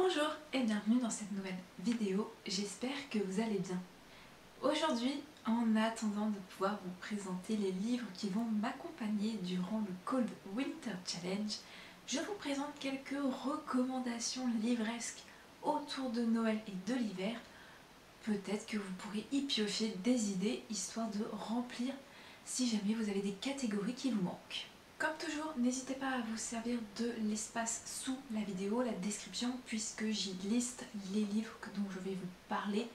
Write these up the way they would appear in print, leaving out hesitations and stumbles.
Bonjour et bienvenue dans cette nouvelle vidéo, j'espère que vous allez bien. Aujourd'hui, en attendant de pouvoir vous présenter les livres qui vont m'accompagner durant le Cold Winter Challenge, je vous présente quelques recommandations livresques autour de Noël et de l'hiver. Peut-être que vous pourrez y piocher des idées histoire de remplir si jamais vous avez des catégories qui vous manquent. Comme toujours, n'hésitez pas à vous servir de l'espace sous la vidéo, la description, puisque j'y liste les livres dont je vais vous parler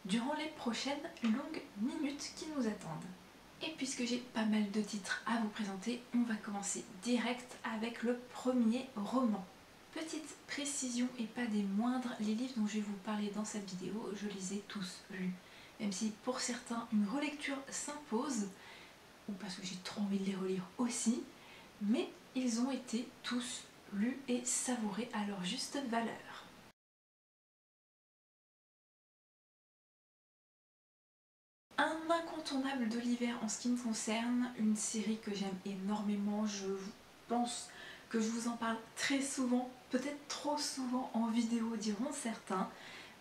durant les prochaines longues minutes qui nous attendent. Et puisque j'ai pas mal de titres à vous présenter, on va commencer direct avec le premier roman. Petite précision et pas des moindres, les livres dont je vais vous parler dans cette vidéo, je les ai tous lus. Même si pour certains une relecture s'impose, ou parce que j'ai trop envie de les relire aussi, mais ils ont été tous lus et savourés à leur juste valeur. Un incontournable de l'hiver en ce qui me concerne, une série que j'aime énormément, je pense que je vous en parle très souvent, peut-être trop souvent en vidéo diront certains,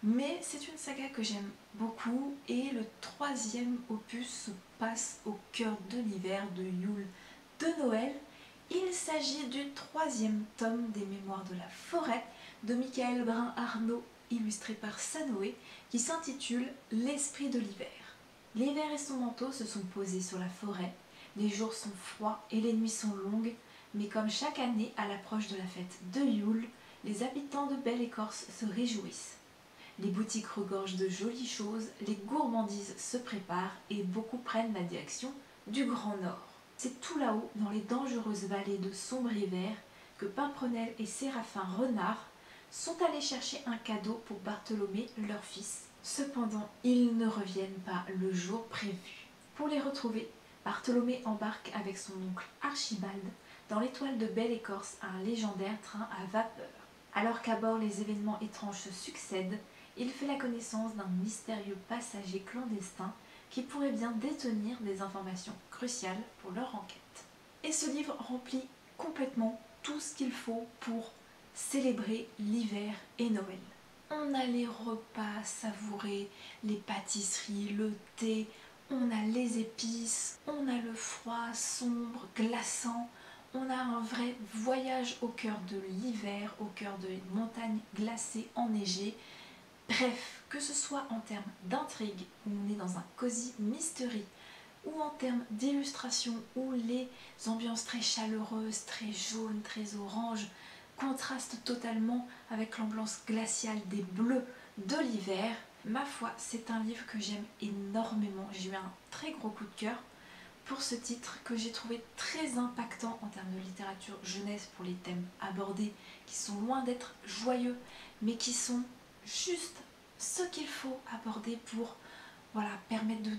mais c'est une saga que j'aime beaucoup et le troisième opus se passe au cœur de l'hiver de Yule de Noël. Il s'agit du troisième tome des Mémoires de la forêt de Michael Brun-Arnaud, illustré par Sanoé, qui s'intitule L'esprit de l'hiver. L'hiver et son manteau se sont posés sur la forêt, les jours sont froids et les nuits sont longues, mais comme chaque année à l'approche de la fête de Yule, les habitants de Belle-Écorce se réjouissent. Les boutiques regorgent de jolies choses, les gourmandises se préparent et beaucoup prennent la direction du Grand Nord. C'est tout là-haut, dans les dangereuses vallées de Sombre-Hiver, que Pimprenel et Séraphin Renard sont allés chercher un cadeau pour Bartholomé, leur fils. Cependant, ils ne reviennent pas le jour prévu. Pour les retrouver, Bartholomé embarque avec son oncle Archibald dans l'étoile de Belle-Écorce, un légendaire train à vapeur. Alors qu'à bord les événements étranges se succèdent, il fait la connaissance d'un mystérieux passager clandestin qui pourrait bien détenir des informations cruciales pour leur enquête. Et ce livre remplit complètement tout ce qu'il faut pour célébrer l'hiver et Noël. On a les repas savourés, les pâtisseries, le thé, on a les épices, on a le froid sombre, glaçant, on a un vrai voyage au cœur de l'hiver, au cœur de montagnes glacées, enneigées. Bref, que ce soit en termes d'intrigue, où on est dans un cosy mystery, ou en termes d'illustration, où les ambiances très chaleureuses, très jaunes, très oranges, contrastent totalement avec l'ambiance glaciale des bleus de l'hiver, ma foi, c'est un livre que j'aime énormément. J'ai eu un très gros coup de cœur pour ce titre que j'ai trouvé très impactant en termes de littérature jeunesse pour les thèmes abordés, qui sont loin d'être joyeux, mais qui sont juste ce qu'il faut aborder pour permettre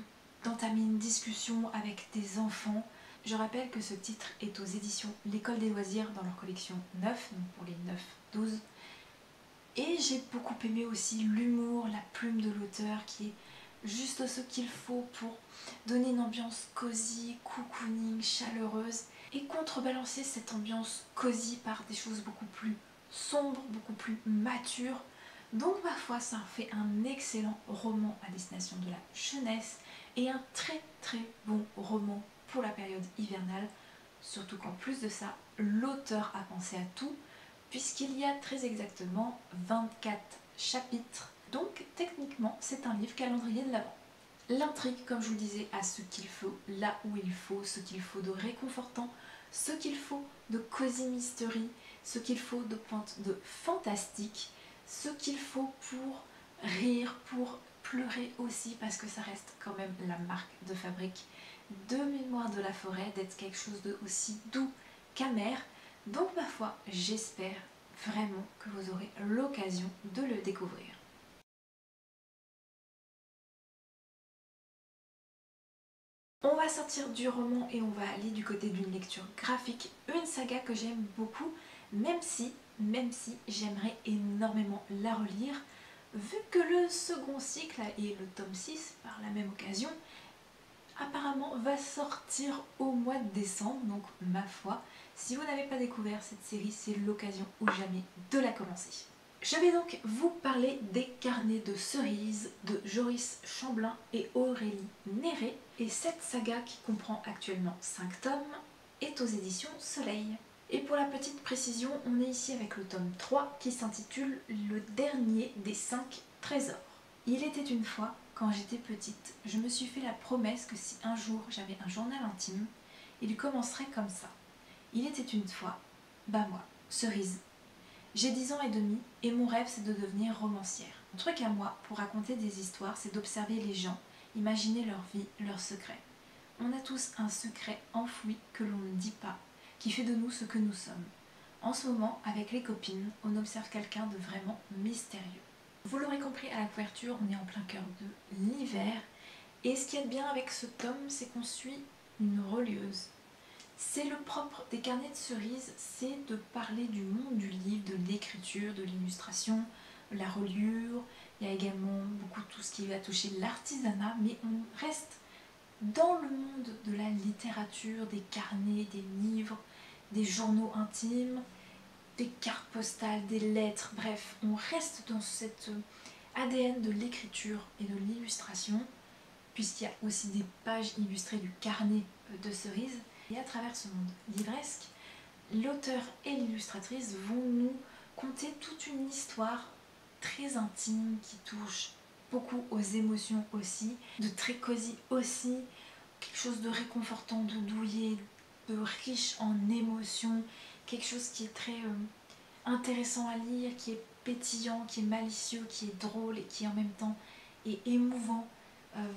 d'entamer une discussion avec des enfants. Je rappelle que ce titre est aux éditions L'École des loisirs dans leur collection 9, donc pour les 9-12. Et j'ai beaucoup aimé aussi l'humour, la plume de l'auteur qui est juste ce qu'il faut pour donner une ambiance cosy, cocooning, chaleureuse et contrebalancer cette ambiance cosy par des choses beaucoup plus sombres, beaucoup plus matures. Donc ma foi, ça fait un excellent roman à destination de la jeunesse et un très très bon roman pour la période hivernale, surtout qu'en plus de ça, l'auteur a pensé à tout, puisqu'il y a très exactement 24 chapitres, donc techniquement c'est un livre calendrier de l'Avent. L'intrigue, comme je vous le disais, a ce qu'il faut, là où il faut, ce qu'il faut de réconfortant, ce qu'il faut de cosy mystery, ce qu'il faut de pointe de fantastique, ce qu'il faut pour rire, pour pleurer aussi, parce que ça reste quand même la marque de fabrique de Mémoires de la forêt, d'être quelque chose de aussi doux qu'amer. Donc ma foi, j'espère vraiment que vous aurez l'occasion de le découvrir. On va sortir du roman et on va aller du côté d'une lecture graphique, une saga que j'aime beaucoup, même si j'aimerais énormément la relire, vu que le second cycle et le tome 6 par la même occasion apparemment va sortir au mois de décembre, donc ma foi, si vous n'avez pas découvert cette série, c'est l'occasion ou jamais de la commencer. Je vais donc vous parler des carnets de cerises de Joris Chamblin et Aurélie Néré, et cette saga qui comprend actuellement 5 tomes est aux éditions Soleil. Et pour la petite précision, on est ici avec le tome 3 qui s'intitule Le dernier des 5 trésors. Il était une fois, quand j'étais petite, je me suis fait la promesse que si un jour j'avais un journal intime, il commencerait comme ça. Il était une fois, bah moi, Cerise. J'ai 10 ans et demi et mon rêve c'est de devenir romancière. Mon truc à moi pour raconter des histoires, c'est d'observer les gens, imaginer leur vie, leurs secrets. On a tous un secret enfoui que l'on ne dit pas, qui fait de nous ce que nous sommes. En ce moment, avec les copines, on observe quelqu'un de vraiment mystérieux. Vous l'aurez compris à la couverture, on est en plein cœur de l'hiver. Et ce qu'il y a de bien avec ce tome, c'est qu'on suit une relieuse. C'est le propre des carnets de cerises, c'est de parler du monde du livre, de l'écriture, de l'illustration, la reliure. Il y a également beaucoup tout ce qui va toucher l'artisanat, mais on reste dans le monde de la littérature, des carnets, des livres, des journaux intimes, des cartes postales, des lettres, bref, on reste dans cet ADN de l'écriture et de l'illustration, puisqu'il y a aussi des pages illustrées du carnet de cerises. Et à travers ce monde livresque, l'auteur et l'illustratrice vont nous conter toute une histoire très intime qui touche beaucoup aux émotions aussi, de très cosy aussi, quelque chose de réconfortant, de douillet, de riche en émotions, quelque chose qui est très intéressant à lire, qui est pétillant, qui est malicieux, qui est drôle et qui en même temps est émouvant.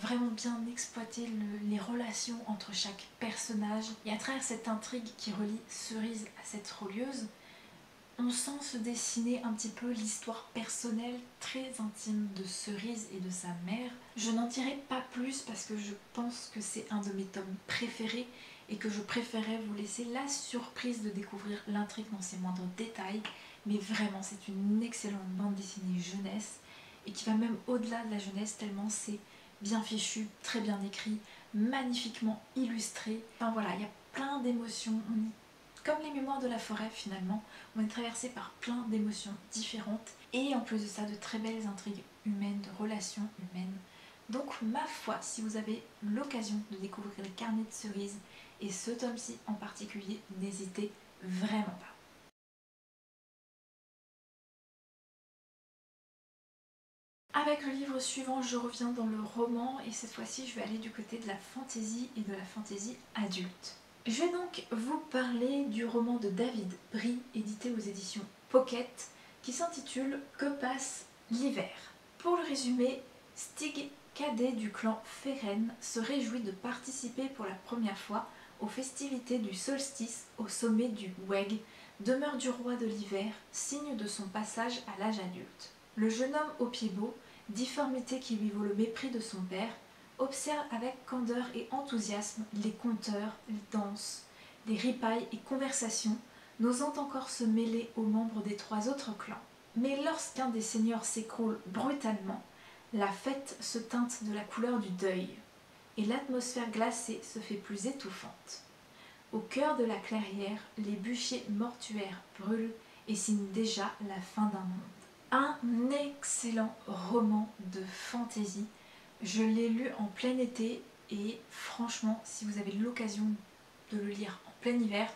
Vraiment bien exploiter les relations entre chaque personnage. Et à travers cette intrigue qui relie Cerise à cette relieuse, on sent se dessiner un petit peu l'histoire personnelle très intime de Cerise et de sa mère. Je n'en dirai pas plus parce que je pense que c'est un de mes tomes préférés et que je préférais vous laisser la surprise de découvrir l'intrigue dans ses moindres détails. Mais vraiment, c'est une excellente bande dessinée jeunesse et qui va même au-delà de la jeunesse tellement c'est bien fichu, très bien écrit, magnifiquement illustré. Enfin voilà, il y a plein d'émotions. Comme les mémoires de la forêt finalement, on est traversé par plein d'émotions différentes et en plus de ça de très belles intrigues humaines, de relations humaines. Donc ma foi, si vous avez l'occasion de découvrir les carnets de cerises et ce tome-ci en particulier, n'hésitez vraiment pas. Avec le livre suivant, je reviens dans le roman et cette fois-ci je vais aller du côté de la fantaisie et de la fantaisie adulte. Je vais donc vous parler du roman de David Brie, édité aux éditions Pocket, qui s'intitule Que passe l'hiver. Pour le résumer, Stig, cadet du clan Ferenn, se réjouit de participer pour la première fois aux festivités du solstice au sommet du Weg, demeure du roi de l'hiver, signe de son passage à l'âge adulte. Le jeune homme au pied beau, difformité qui lui vaut le mépris de son père, observe avec candeur et enthousiasme les conteurs, les danses, les ripailles et conversations, n'osant encore se mêler aux membres des 3 autres clans. Mais lorsqu'un des seigneurs s'écroule brutalement, la fête se teinte de la couleur du deuil, et l'atmosphère glacée se fait plus étouffante. Au cœur de la clairière, les bûchers mortuaires brûlent et signent déjà la fin d'un monde. Un excellent roman de fantaisie. Je l'ai lu en plein été et franchement, si vous avez l'occasion de le lire en plein hiver,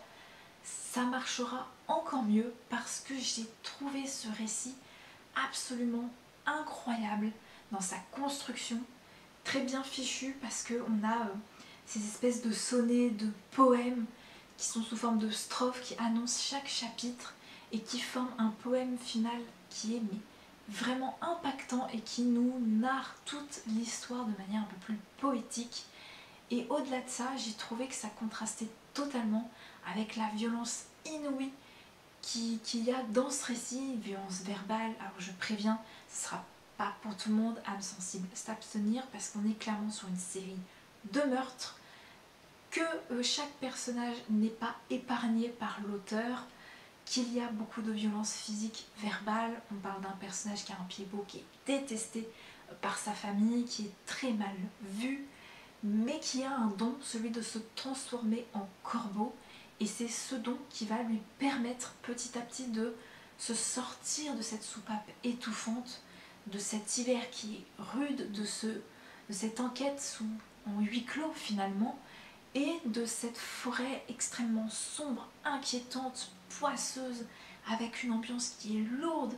ça marchera encore mieux parce que j'ai trouvé ce récit absolument incroyable dans sa construction, très bien fichu parce qu'on a ces espèces de sonnets, de poèmes qui sont sous forme de strophes qui annoncent chaque chapitre et qui forment un poème final qui est vraiment impactant et qui nous narre toute l'histoire de manière un peu plus poétique. Et au-delà de ça, j'ai trouvé que ça contrastait totalement avec la violence inouïe qu'il y a dans ce récit, violence verbale. Alors je préviens, ce sera pas pour tout le monde, âme sensible, s'abstenir parce qu'on est clairement sur une série de meurtres, que chaque personnage n'est pas épargné par l'auteur, qu'il y a beaucoup de violence physique, verbale. On parle d'un personnage qui a un pied beau, qui est détesté par sa famille, qui est très mal vu, mais qui a un don, celui de se transformer en corbeau, et c'est ce don qui va lui permettre petit à petit de se sortir de cette soupape étouffante, de cet hiver qui est rude, de cette enquête en huis clos finalement, et de cette forêt extrêmement sombre, inquiétante, poisseuse, avec une ambiance qui est lourde.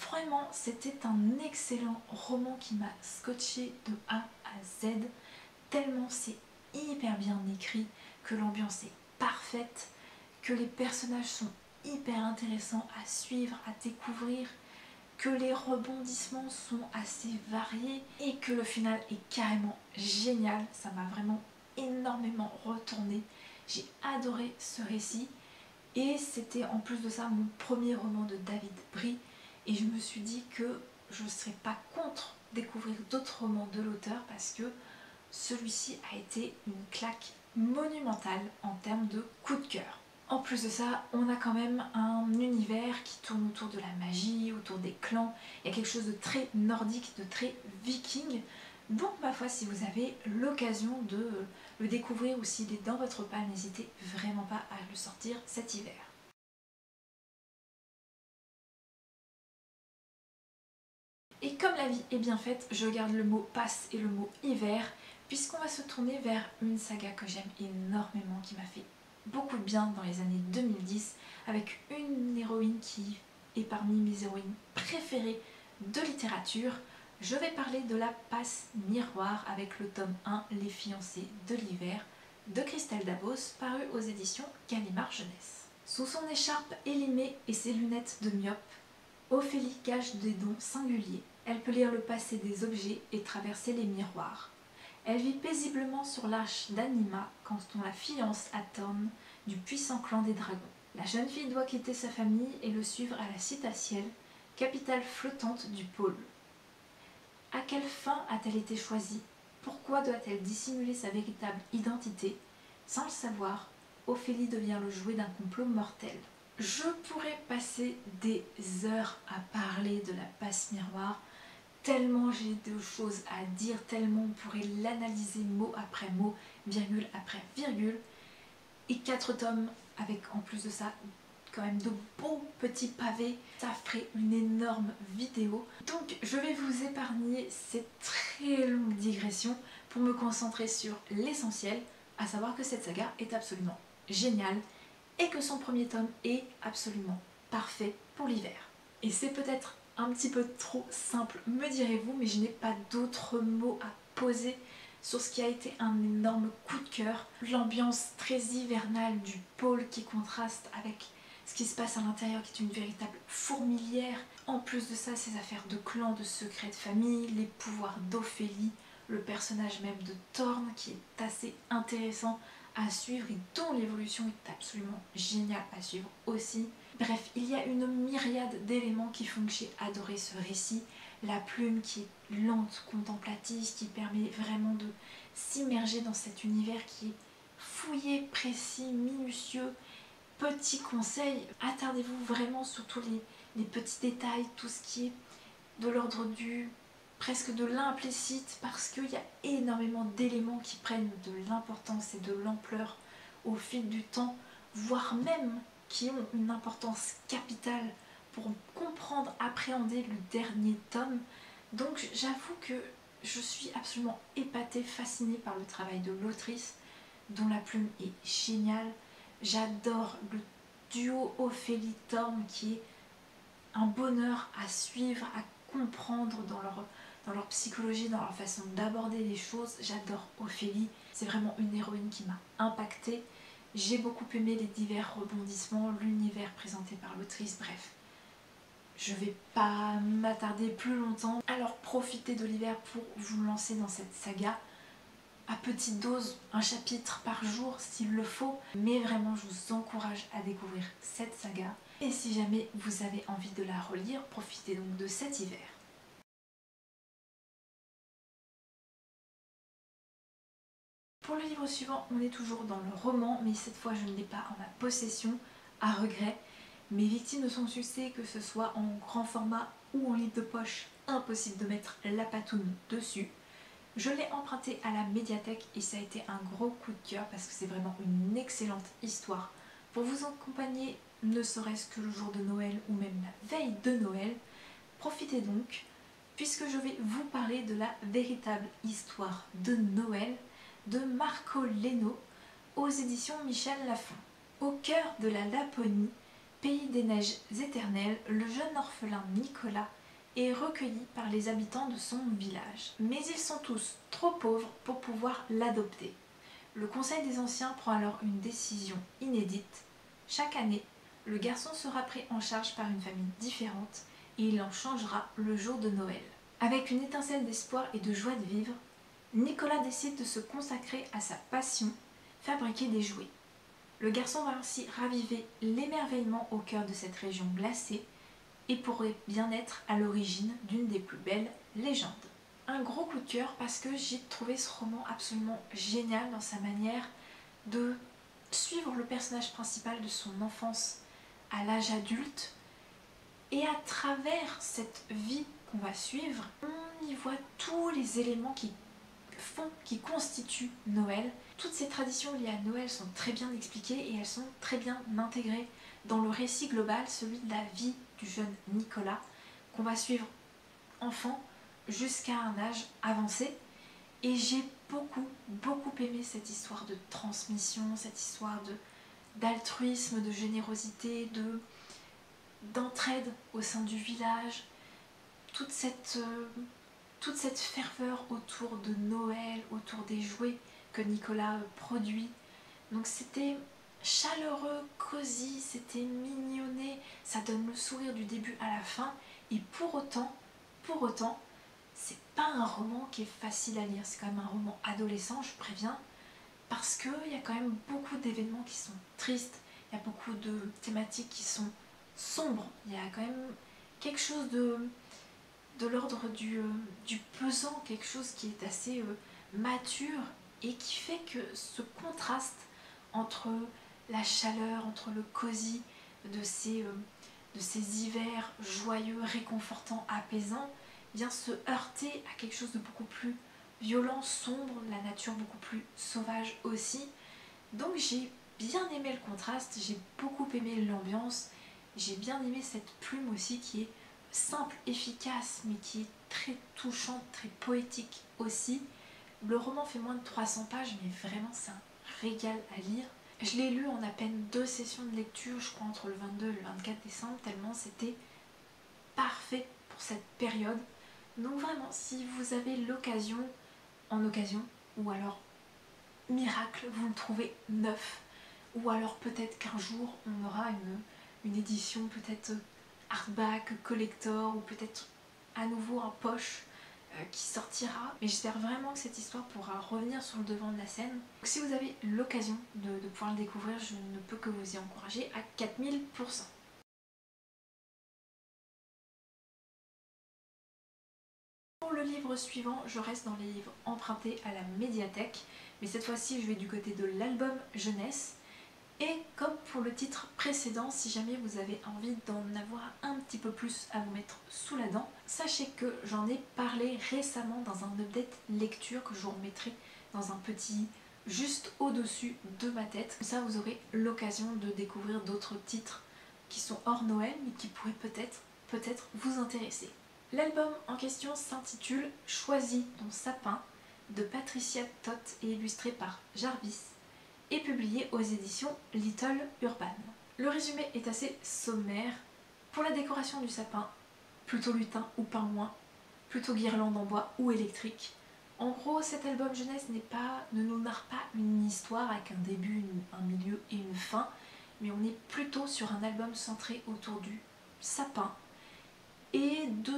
Vraiment, c'était un excellent roman qui m'a scotché de A à Z, tellement c'est hyper bien écrit, que l'ambiance est parfaite, que les personnages sont hyper intéressants à suivre, à découvrir, que les rebondissements sont assez variés et que le final est carrément génial. Ça m'a vraiment énormément retourné. J'ai adoré ce récit et c'était en plus de ça mon premier roman de David Brie et je me suis dit que je ne serais pas contre découvrir d'autres romans de l'auteur parce que celui-ci a été une claque monumentale en termes de coup de cœur. En plus de ça, on a quand même un univers qui tourne autour de la magie, autour des clans. Il y a quelque chose de très nordique, de très viking. Donc ma foi, si vous avez l'occasion de le découvrir ou s'il est dans votre palle, n'hésitez vraiment pas à le sortir cet hiver. Et comme la vie est bien faite, je garde le mot passe et le mot hiver, puisqu'on va se tourner vers une saga que j'aime énormément, qui m'a fait beaucoup de bien dans les années 2010, avec une héroïne qui est parmi mes héroïnes préférées de littérature. Je vais parler de la passe miroir avec le tome 1, Les fiancés de l'hiver, de Christelle Dabos, paru aux éditions Gallimard Jeunesse. Sous son écharpe élimée et ses lunettes de myope, Ophélie cache des dons singuliers. Elle peut lire le passé des objets et traverser les miroirs. Elle vit paisiblement sur l'arche d'Anima quand on la fiance à Thorn du puissant clan des dragons. La jeune fille doit quitter sa famille et le suivre à la Citaciel, capitale flottante du pôle. À quelle fin a-t-elle été choisie? Pourquoi doit-elle dissimuler sa véritable identité? Sans le savoir, Ophélie devient le jouet d'un complot mortel. Je pourrais passer des heures à parler de la passe miroir, tellement j'ai de choses à dire, tellement on pourrait l'analyser mot après mot, virgule après virgule. Et 4 tomes avec en plus de ça quand même de beaux petits pavés, ça ferait une énorme vidéo. Donc je vais vous épargner cette très longue digression pour me concentrer sur l'essentiel, à savoir que cette saga est absolument géniale et que son premier tome est absolument parfait pour l'hiver. Et c'est peut-être un petit peu trop simple, me direz-vous, mais je n'ai pas d'autres mots à poser sur ce qui a été un énorme coup de cœur. L'ambiance très hivernale du pôle qui contraste avec ce qui se passe à l'intérieur, qui est une véritable fourmilière. En plus de ça, ces affaires de clans, de secrets de famille, les pouvoirs d'Ophélie, le personnage même de Thorn qui est assez intéressant à suivre et dont l'évolution est absolument géniale à suivre aussi. Bref, il y a une myriade d'éléments qui font que j'ai adoré ce récit. La plume qui est lente, contemplative, qui permet vraiment de s'immerger dans cet univers qui est fouillé, précis, minutieux. Petit conseil, attardez-vous vraiment sur tous les petits détails, tout ce qui est de l'ordre du presque de l'implicite, parce qu'il y a énormément d'éléments qui prennent de l'importance et de l'ampleur au fil du temps, voire même qui ont une importance capitale pour comprendre, appréhender le dernier tome. Donc j'avoue que je suis absolument épatée, fascinée par le travail de l'autrice, dont la plume est géniale. J'adore le duo Ophélie-Thorn qui est un bonheur à suivre, à comprendre dans leur psychologie, dans leur façon d'aborder les choses. J'adore Ophélie, c'est vraiment une héroïne qui m'a impactée. J'ai beaucoup aimé les divers rebondissements, l'univers présenté par l'autrice, bref. Je vais pas m'attarder plus longtemps, alors profitez de l'hiver pour vous lancer dans cette saga. À petite dose, un chapitre par jour s'il le faut, mais vraiment je vous encourage à découvrir cette saga. Et si jamais vous avez envie de la relire, profitez donc de cet hiver. Pour le livre suivant, on est toujours dans le roman, mais cette fois je ne l'ai pas en ma possession, à regret. Mes victimes de son succès, que ce soit en grand format ou en livre de poche, impossible de mettre la patoune dessus. Je l'ai emprunté à la médiathèque et ça a été un gros coup de cœur parce que c'est vraiment une excellente histoire pour vous accompagner ne serait-ce que le jour de Noël ou même la veille de Noël, profitez donc, puisque je vais vous parler de la véritable histoire de Noël de Marco Leno aux éditions Michel Lafon. Au cœur de la Laponie, pays des neiges éternelles, le jeune orphelin Nicolas est recueilli par les habitants de son village. Mais ils sont tous trop pauvres pour pouvoir l'adopter. Le Conseil des Anciens prend alors une décision inédite. Chaque année, le garçon sera pris en charge par une famille différente et il en changera le jour de Noël. Avec une étincelle d'espoir et de joie de vivre, Nicolas décide de se consacrer à sa passion, fabriquer des jouets. Le garçon va ainsi raviver l'émerveillement au cœur de cette région glacée et pourrait bien être à l'origine d'une des plus belles légendes. Un gros coup de cœur parce que j'ai trouvé ce roman absolument génial dans sa manière de suivre le personnage principal de son enfance à l'âge adulte, et à travers cette vie qu'on va suivre, on y voit tous les éléments qui constituent Noël. Toutes ces traditions liées à Noël sont très bien expliquées et elles sont très bien intégrées dans le récit global, celui de la vie du jeune Nicolas, qu'on va suivre enfant jusqu'à un âge avancé. Et j'ai beaucoup aimé cette histoire de transmission, cette histoire d'altruisme, de générosité, d'entraide au sein du village, toute cette ferveur autour de Noël, autour des jouets que Nicolas produit. Donc c'était chaleureux, cosy, c'était mignonné, ça donne le sourire du début à la fin, et pour autant, c'est pas un roman qui est facile à lire, c'est quand même un roman adolescent, je préviens, parce qu'il y a quand même beaucoup d'événements qui sont tristes, il y a beaucoup de thématiques qui sont sombres, il y a quand même quelque chose de l'ordre du pesant, quelque chose qui est assez mature et qui fait que ce contraste entre la chaleur, entre le cosy de ces hivers joyeux, réconfortants, apaisants, vient se heurter à quelque chose de beaucoup plus violent, sombre, la nature beaucoup plus sauvage aussi. Donc j'ai bien aimé le contraste, j'ai beaucoup aimé l'ambiance, j'ai bien aimé cette plume aussi qui est simple, efficace, mais qui est très touchante, très poétique aussi. Le roman fait moins de 300 pages, mais vraiment c'est un régal à lire. Je l'ai lu en à peine 2 sessions de lecture, je crois entre le 22 et le 24 décembre, tellement c'était parfait pour cette période. Donc vraiment, si vous avez l'occasion, ou alors miracle, vous le trouvez neuf, ou alors peut-être qu'un jour on aura une édition peut-être hardback, collector, ou peut-être à nouveau un poche qui sortira. Mais j'espère vraiment que cette histoire pourra revenir sur le devant de la scène. Donc si vous avez l'occasion de pouvoir le découvrir, je ne peux que vous y encourager à 4000%. Pour le livre suivant, je reste dans les livres empruntés à la médiathèque, mais cette fois-ci je vais du côté de l'album jeunesse. Et comme pour le titre précédent, si jamais vous avez envie d'en avoir un petit peu plus à vous mettre sous la dent, sachez que j'en ai parlé récemment dans un update lecture que je vous remettrai dans un petit juste au-dessus de ma tête. Comme ça vous aurez l'occasion de découvrir d'autres titres qui sont hors Noël mais qui pourraient peut-être vous intéresser. L'album en question s'intitule Choisis ton sapin de Patricia Toth et illustré par Jarvis, et publié aux éditions Little Urban. Le résumé est assez sommaire. Pour la décoration du sapin, plutôt lutin ou pingouin, plutôt guirlande en bois ou électrique. En gros, cet album jeunesse ne nous narre pas une histoire avec un début, un milieu et une fin, mais on est plutôt sur un album centré autour du sapin et du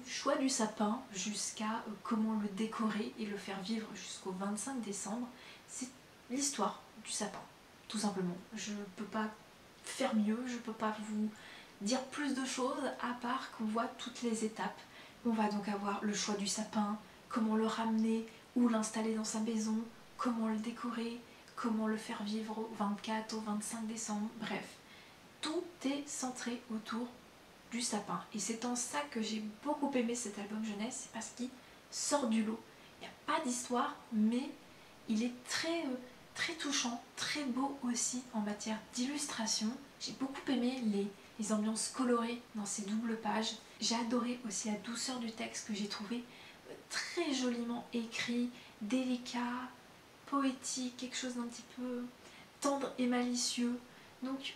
choix du sapin jusqu'à comment le décorer et le faire vivre jusqu'au 25 décembre. C'est l'histoire du sapin, tout simplement. Je ne peux pas faire mieux, je ne peux pas vous dire plus de choses à part qu'on voit toutes les étapes. On va donc avoir le choix du sapin, comment le ramener ou l'installer dans sa maison, comment le décorer, comment le faire vivre au 24, au 25 décembre, bref. Tout est centré autour du sapin. Et c'est en ça que j'ai beaucoup aimé cet album jeunesse, c'est parce qu'il sort du lot. Il n'y a pas d'histoire, mais il est très touchant, très beau aussi en matière d'illustration. J'ai beaucoup aimé les ambiances colorées dans ces doubles pages. J'ai adoré aussi la douceur du texte que j'ai trouvé très joliment écrit, délicat, poétique, quelque chose d'un petit peu tendre et malicieux. Donc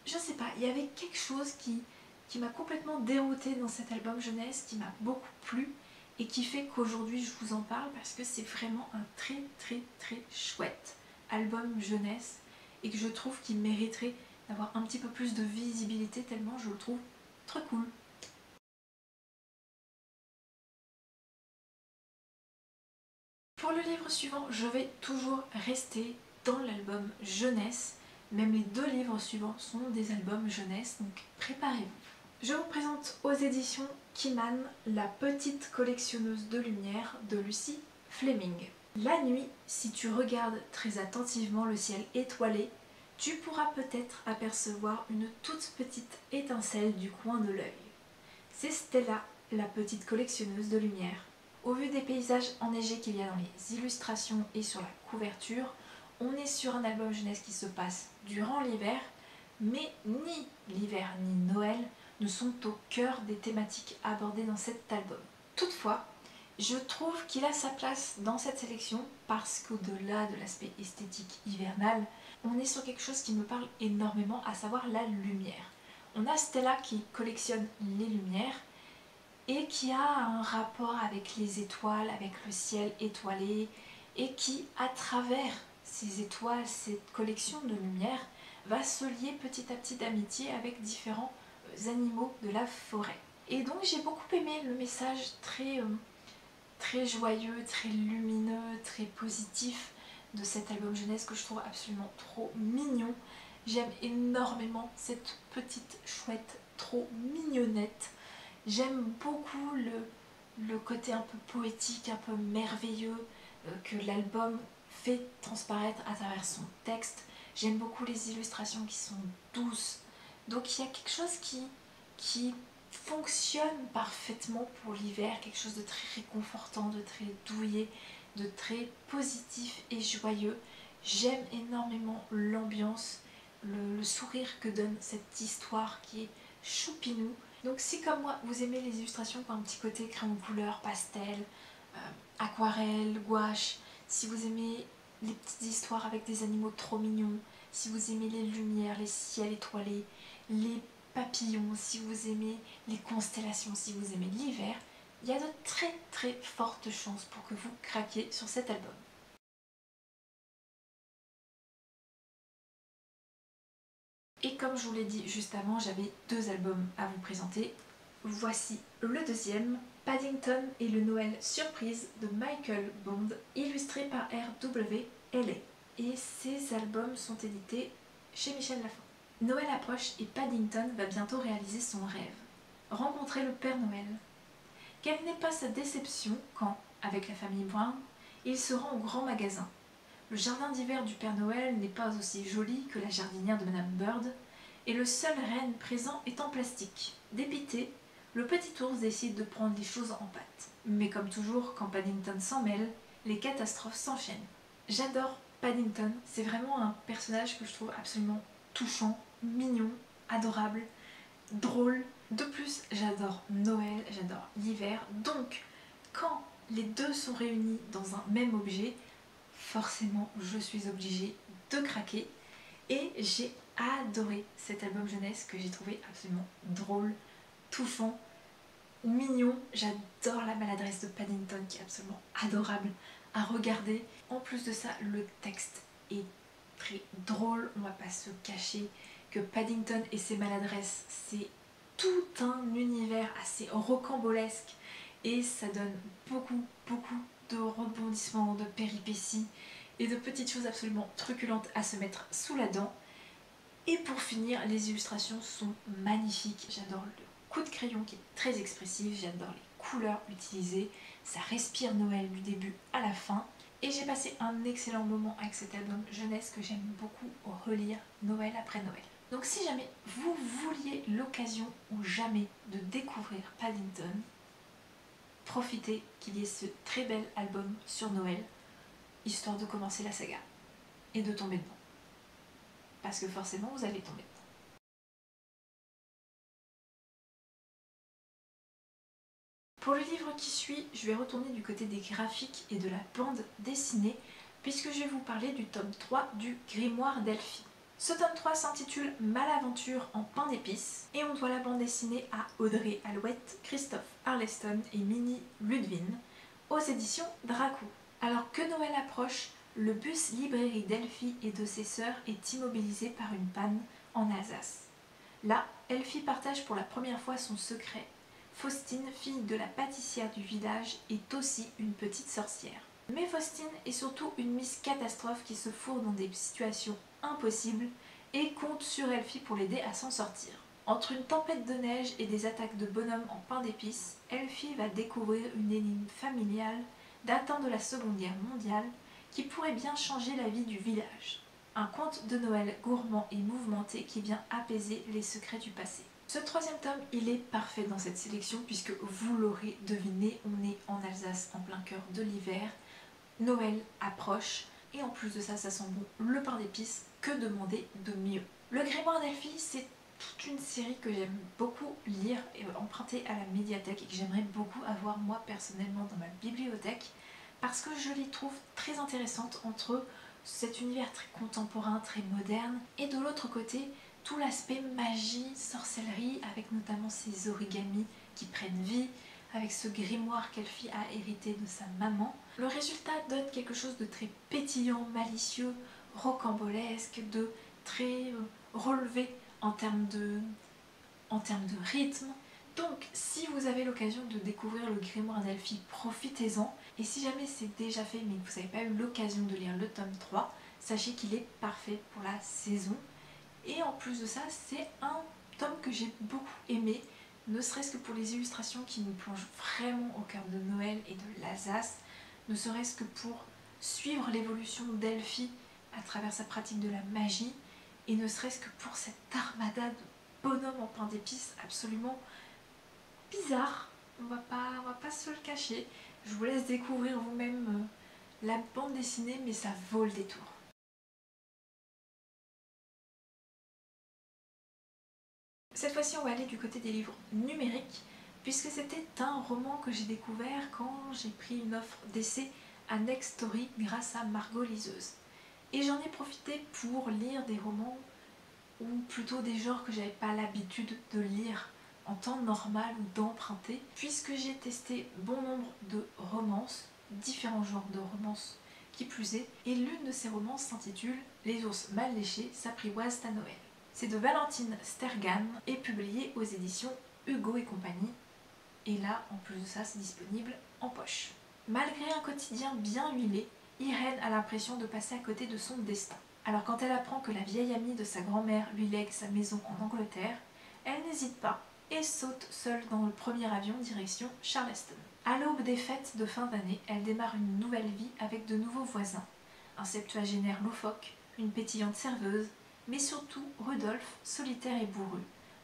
je sais pas, il y avait quelque chose qui m'a complètement déroutée dans cet album jeunesse, qui m'a beaucoup plu et qui fait qu'aujourd'hui je vous en parle parce que c'est vraiment un très très très chouette album jeunesse et que je trouve qu'il mériterait d'avoir un petit peu plus de visibilité tellement je le trouve très cool. Pour le livre suivant, je vais toujours rester dans l'album jeunesse. Même les deux livres suivants sont des albums jeunesse, donc préparez-vous. Je vous présente aux éditions Kiman La petite collectionneuse de lumière de Lucie Fleming. La nuit, si tu regardes très attentivement le ciel étoilé, tu pourras peut-être apercevoir une toute petite étincelle du coin de l'œil. C'est Stella, la petite collectionneuse de lumière. Au vu des paysages enneigés qu'il y a dans les illustrations et sur la couverture, on est sur un album jeunesse qui se passe durant l'hiver, mais ni l'hiver ni Noël ne sont au cœur des thématiques abordées dans cet album. Toutefois, je trouve qu'il a sa place dans cette sélection parce qu'au-delà de l'aspect esthétique hivernal, on est sur quelque chose qui me parle énormément, à savoir la lumière. On a Stella qui collectionne les lumières et qui a un rapport avec les étoiles, avec le ciel étoilé, et qui, à travers ces étoiles, cette collection de lumière, va se lier petit à petit d'amitié avec différents animaux de la forêt. Et donc j'ai beaucoup aimé le message très joyeux, très lumineux, très positif de cet album jeunesse que je trouve absolument trop mignon. J'aime énormément cette petite chouette trop mignonnette. J'aime beaucoup le côté un peu poétique, un peu merveilleux que l'album fait transparaître à travers son texte. J'aime beaucoup les illustrations qui sont douces. Donc il y a quelque chose qui fonctionne parfaitement pour l'hiver, quelque chose de très réconfortant, de très douillet, de très positif et joyeux. J'aime énormément l'ambiance, le sourire que donne cette histoire qui est choupinou. Donc si comme moi vous aimez les illustrations qui ont un petit côté crayon de couleur, pastel, aquarelle, gouache, si vous aimez les petites histoires avec des animaux trop mignons, si vous aimez les lumières, les ciels étoilés, les papillons, si vous aimez les constellations, si vous aimez l'hiver, il y a de très très fortes chances pour que vous craquiez sur cet album. Et comme je vous l'ai dit juste avant, j'avais deux albums à vous présenter. Voici le deuxième, Paddington et le Noël surprise de Michael Bond, illustré par RWLA. Et ces albums sont édités chez Michel Lafon. Noël approche et Paddington va bientôt réaliser son rêve, rencontrer le Père Noël. Quelle n'est pas sa déception quand, avec la famille Brown, il se rend au grand magasin. Le jardin d'hiver du Père Noël n'est pas aussi joli que la jardinière de Madame Bird, et le seul renne présent est en plastique. Dépité, le petit ours décide de prendre les choses en pâte. Mais comme toujours, quand Paddington s'en mêle, les catastrophes s'enchaînent. J'adore Paddington, c'est vraiment un personnage que je trouve absolument touchant, mignon, adorable, drôle. De plus, j'adore Noël, j'adore l'hiver, donc quand les deux sont réunis dans un même objet, forcément je suis obligée de craquer et j'ai adoré cet album jeunesse que j'ai trouvé absolument drôle, touchant, mignon. J'adore la maladresse de Paddington qui est absolument adorable à regarder. En plus de ça, le texte est très drôle, on va pas se cacher que Paddington et ses maladresses, c'est tout un univers assez rocambolesque et ça donne beaucoup de rebondissements, de péripéties et de petites choses absolument truculentes à se mettre sous la dent. Et pour finir, les illustrations sont magnifiques. J'adore le coup de crayon qui est très expressif, j'adore les couleurs utilisées, ça respire Noël du début à la fin. Et j'ai passé un excellent moment avec cet album jeunesse que j'aime beaucoup relire Noël après Noël. Donc si jamais vous vouliez l'occasion ou jamais de découvrir Paddington, profitez qu'il y ait ce très bel album sur Noël, histoire de commencer la saga et de tomber dedans. Parce que forcément vous allez tomber dedans. Pour le livre qui suit, je vais retourner du côté des graphiques et de la bande dessinée puisque je vais vous parler du tome 3 du Grimoire d'Elphie. Ce tome 3 s'intitule Malaventure en pain d'épices et on doit la bande dessinée à Audrey Alouette, Christophe Arleston et Minnie Ludwin aux éditions Draco. Alors que Noël approche, le bus librairie d'Elphie et de ses sœurs est immobilisé par une panne en Alsace. Là, Elphie partage pour la première fois son secret. Faustine, fille de la pâtissière du village, est aussi une petite sorcière. Mais Faustine est surtout une Miss Catastrophe qui se fourre dans des situations impossibles et compte sur Elphie pour l'aider à s'en sortir. Entre une tempête de neige et des attaques de bonhommes en pain d'épices, Elphie va découvrir une énigme familiale datant de la Seconde Guerre mondiale qui pourrait bien changer la vie du village. Un conte de Noël gourmand et mouvementé qui vient apaiser les secrets du passé. Ce troisième tome, il est parfait dans cette sélection puisque vous l'aurez deviné, on est en Alsace en plein cœur de l'hiver. Noël approche et en plus de ça, ça sent bon le pain d'épices, que demander de mieux. Le Grimoire d'Elphie, c'est toute une série que j'aime beaucoup lire et emprunter à la médiathèque et que j'aimerais beaucoup avoir moi personnellement dans ma bibliothèque parce que je les trouve très intéressantes entre cet univers très contemporain, très moderne et de l'autre côté tout l'aspect magie, sorcellerie avec notamment ces origamis qui prennent vie, avec ce grimoire qu'Elphie a hérité de sa maman. Le résultat donne quelque chose de très pétillant, malicieux, rocambolesque, de très relevé en termes de rythme. Donc si vous avez l'occasion de découvrir le grimoire d'Elphie, profitez-en. Et si jamais c'est déjà fait mais que vous n'avez pas eu l'occasion de lire le tome 3, sachez qu'il est parfait pour la saison. Et en plus de ça, c'est un tome que j'ai beaucoup aimé, ne serait-ce que pour les illustrations qui nous plongent vraiment au cœur de Noël et de l'Alsace, ne serait-ce que pour suivre l'évolution d'Elphie à travers sa pratique de la magie, et ne serait-ce que pour cette armada de bonhommes en pain d'épices absolument bizarre. On va pas se le cacher. Je vous laisse découvrir vous-même la bande dessinée, mais ça vaut le détour. Cette fois-ci, on va aller du côté des livres numériques, puisque c'était un roman que j'ai découvert quand j'ai pris une offre d'essai à Next Story grâce à Margot Liseuse. Et j'en ai profité pour lire des romans, ou plutôt des genres que j'avais pas l'habitude de lire en temps normal ou d'emprunter, puisque j'ai testé bon nombre de romances, différents genres de romances qui plus est, et l'une de ces romances s'intitule Les ours mal léchés s'apprivoisent à Noël. C'est de Valentine Stergan et publié aux éditions Hugo et compagnie. Et là, en plus de ça, c'est disponible en poche. Malgré un quotidien bien huilé, Irène a l'impression de passer à côté de son destin. Alors quand elle apprend que la vieille amie de sa grand-mère lui lègue sa maison en Angleterre, elle n'hésite pas et saute seule dans le premier avion direction Charleston. À l'aube des fêtes de fin d'année, elle démarre une nouvelle vie avec de nouveaux voisins. Un septuagénaire loufoque, une pétillante serveuse, mais surtout Rudolph, solitaire et bourru,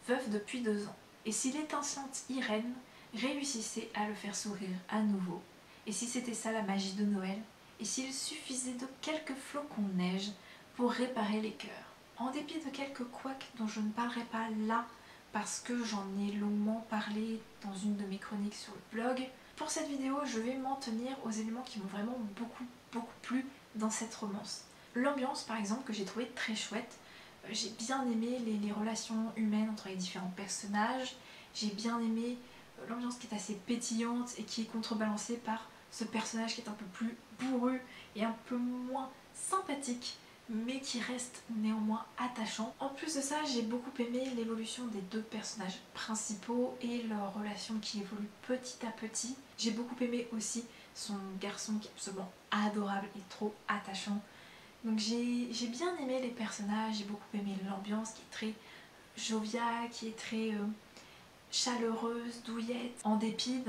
veuf depuis 2 ans. Et si l'étincelante Irène réussissait à le faire sourire à nouveau, et si c'était ça la magie de Noël, et s'il suffisait de quelques flocons de neige pour réparer les cœurs. En dépit de quelques couacs dont je ne parlerai pas là, parce que j'en ai longuement parlé dans une de mes chroniques sur le blog, pour cette vidéo, je vais m'en tenir aux éléments qui m'ont vraiment beaucoup plu dans cette romance. L'ambiance, par exemple, que j'ai trouvé très chouette. J'ai bien aimé les relations humaines entre les différents personnages. J'ai bien aimé l'ambiance qui est assez pétillante et qui est contrebalancée par ce personnage qui est un peu plus bourru et un peu moins sympathique, mais qui reste néanmoins attachant. En plus de ça, j'ai beaucoup aimé l'évolution des 2 personnages principaux et leur relation qui évolue petit à petit. J'ai beaucoup aimé aussi son garçon qui est absolument adorable et trop attachant. Donc j'ai bien aimé les personnages, j'ai beaucoup aimé l'ambiance qui est très joviale, qui est très chaleureuse, douillette, en dépit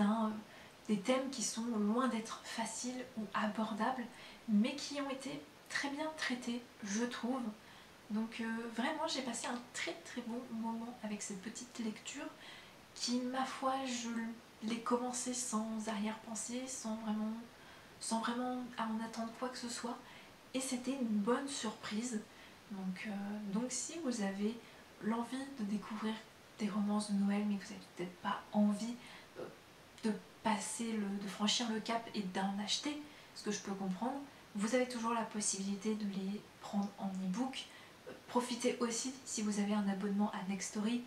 des thèmes qui sont loin d'être faciles ou abordables, mais qui ont été très bien traités, je trouve. Donc vraiment j'ai passé un très bon moment avec cette petite lecture qui, ma foi, je l'ai commencé sans arrière-pensée, sans vraiment en attendre quoi que ce soit. Et c'était une bonne surprise. Donc si vous avez l'envie de découvrir des romances de Noël mais que vous n'avez peut-être pas envie de de franchir le cap et d'en acheter, ce que je peux comprendre, vous avez toujours la possibilité de les prendre en e-book. Profitez aussi si vous avez un abonnement à Nextory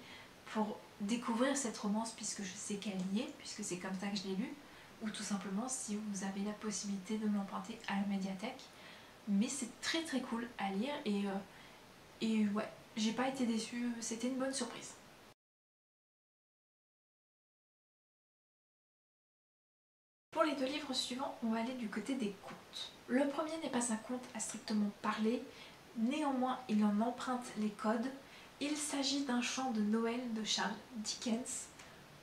pour découvrir cette romance, puisque je sais qu'elle y est, puisque c'est comme ça que je l'ai lu, ou tout simplement si vous avez la possibilité de l'emprunter à la médiathèque. Mais c'est très très cool à lire et ouais, j'ai pas été déçue, c'était une bonne surprise. Pour les deux livres suivants, on va aller du côté des contes. Le premier n'est pas un conte à strictement parler, néanmoins il en emprunte les codes. Il s'agit d'un chant de Noël de Charles Dickens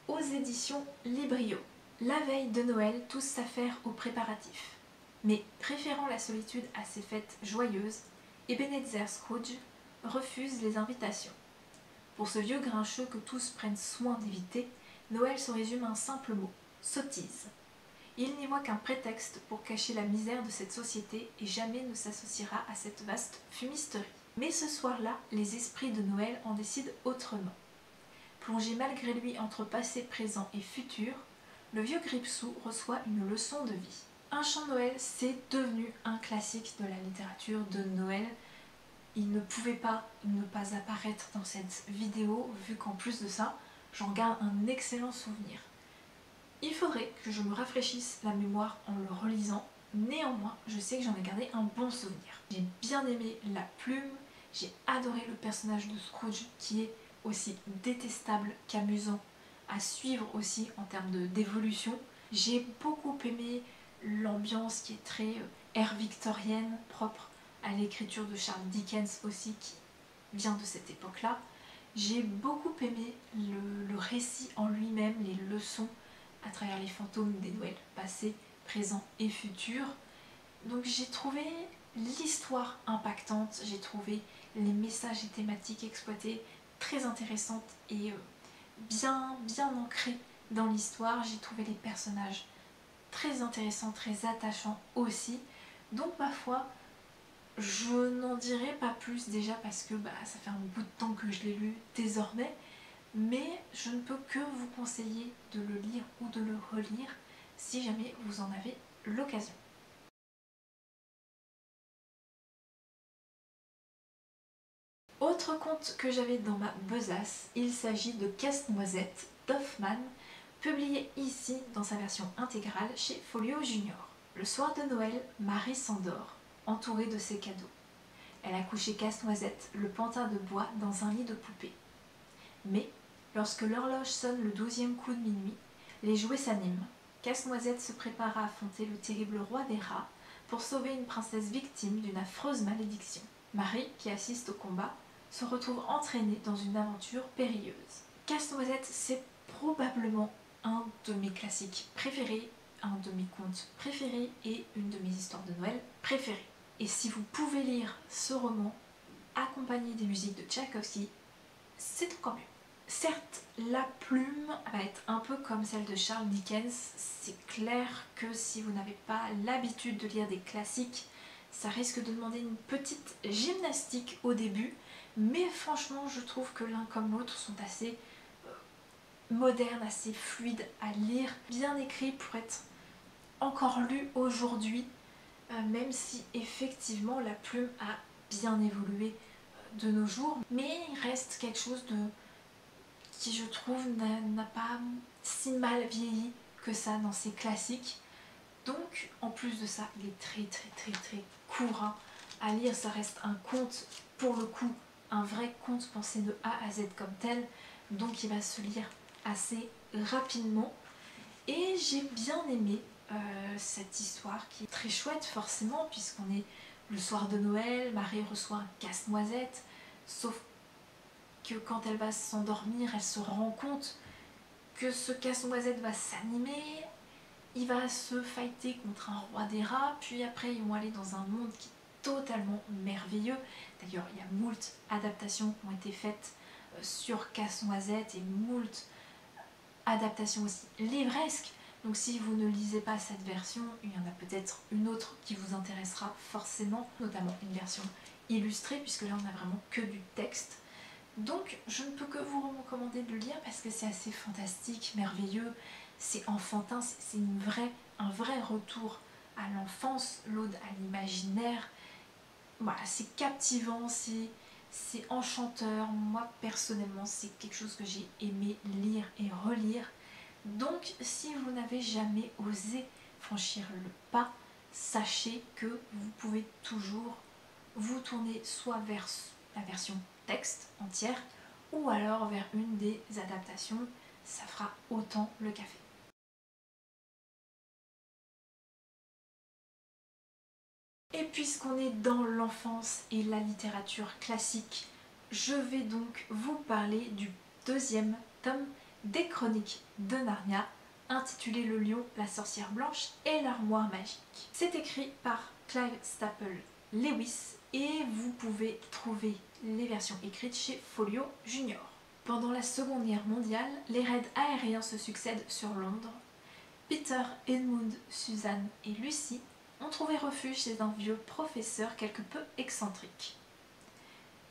aux éditions Librio. La veille de Noël, tous s'affairent aux préparatifs. Mais préférant la solitude à ces fêtes joyeuses, Ebenezer Scrooge refuse les invitations. Pour ce vieux grincheux que tous prennent soin d'éviter, Noël se résume à un simple mot, sottise. Il n'y voit qu'un prétexte pour cacher la misère de cette société et jamais ne s'associera à cette vaste fumisterie. Mais ce soir-là, les esprits de Noël en décident autrement. Plongé malgré lui entre passé, présent et futur, le vieux Gripsou reçoit une leçon de vie. Un chant de Noël, c'est devenu un classique de la littérature de Noël. Il ne pouvait pas ne pas apparaître dans cette vidéo, vu qu'en plus de ça, j'en garde un excellent souvenir. Il faudrait que je me rafraîchisse la mémoire en le relisant, néanmoins, je sais que j'en ai gardé un bon souvenir. J'ai bien aimé la plume, j'ai adoré le personnage de Scrooge qui est aussi détestable qu'amusant à suivre aussi en termes d'évolution. J'ai beaucoup aimé l'ambiance qui est très ère victorienne, propre à l'écriture de Charles Dickens aussi, qui vient de cette époque-là. J'ai beaucoup aimé le récit en lui-même, les leçons à travers les fantômes des Noëls passés, présents et futurs. Donc j'ai trouvé l'histoire impactante, j'ai trouvé les messages et thématiques exploités très intéressantes et bien ancrées dans l'histoire. J'ai trouvé les personnages très intéressants, très attachants aussi. Donc ma foi, je n'en dirai pas plus déjà parce que ça fait un bout de temps que je l'ai lu désormais. Mais je ne peux que vous conseiller de le lire ou de le relire si jamais vous en avez l'occasion. Autre conte que j'avais dans ma besace, il s'agit de Casse-Noisette d'Hoffmann, publié ici dans sa version intégrale chez Folio Junior. Le soir de Noël, Marie s'endort, entourée de ses cadeaux. Elle a couché Casse-Noisette, le pantin de bois, dans un lit de poupée. Mais lorsque l'horloge sonne le 12e coup de minuit, les jouets s'animent. Casse-Noisette se prépare à affronter le terrible roi des rats pour sauver une princesse victime d'une affreuse malédiction. Marie, qui assiste au combat, se retrouve entraînée dans une aventure périlleuse. Casse-Noisette, c'est probablement un de mes classiques préférés, un de mes contes préférés et une de mes histoires de Noël préférées. Et si vous pouvez lire ce roman accompagné des musiques de Tchaïkovski, c'est encore mieux. Certes, la plume va être un peu comme celle de Charles Dickens. C'est clair que si vous n'avez pas l'habitude de lire des classiques, ça risque de demander une petite gymnastique au début. Mais franchement, je trouve que l'un comme l'autre sont assez modernes, assez fluides à lire, bien écrits pour être encore lus aujourd'hui, même si effectivement la plume a bien évolué de nos jours. Mais il reste quelque chose qui je trouve n'a pas si mal vieilli que ça dans ces classiques. Donc en plus de ça, il est très court à lire. Ça reste un conte, pour le coup, un vrai conte pensé de A à Z comme tel, donc il va se lire assez rapidement. Et j'ai bien aimé cette histoire qui est très chouette forcément, puisqu'on est le soir de Noël, Marie reçoit un casse-noisette, sauf que quand elle va s'endormir, elle se rend compte que ce casse-noisette va s'animer, il va se fighter contre un roi des rats, puis après ils vont aller dans un monde qui est totalement merveilleux. D'ailleurs, il y a moult adaptations qui ont été faites sur Casse-Noisette et moult adaptations aussi livresques. Donc si vous ne lisez pas cette version, il y en a peut-être une autre qui vous intéressera forcément, notamment une version illustrée, puisque là on a vraiment que du texte. Donc je ne peux que vous recommander de le lire parce que c'est assez fantastique, merveilleux, c'est enfantin, c'est un vrai retour à l'enfance, l'ode à l'imaginaire. Voilà, c'est captivant, c'est enchanteur. Moi personnellement, c'est quelque chose que j'ai aimé lire et relire. Donc si vous n'avez jamais osé franchir le pas, sachez que vous pouvez toujours vous tournez soit vers la version texte entière ou alors vers une des adaptations, ça fera autant le café. Et puisqu'on est dans l'enfance et la littérature classique, je vais donc vous parler du deuxième tome des Chroniques de Narnia, intitulé Le Lion, la sorcière blanche et l'armoire magique. C'est écrit par Clive Staple Lewis et vous pouvez trouver les versions écrites chez Folio Junior. Pendant la Seconde Guerre mondiale, les raids aériens se succèdent sur Londres. Peter, Edmund, Suzanne et Lucy ont trouvé refuge chez un vieux professeur quelque peu excentrique.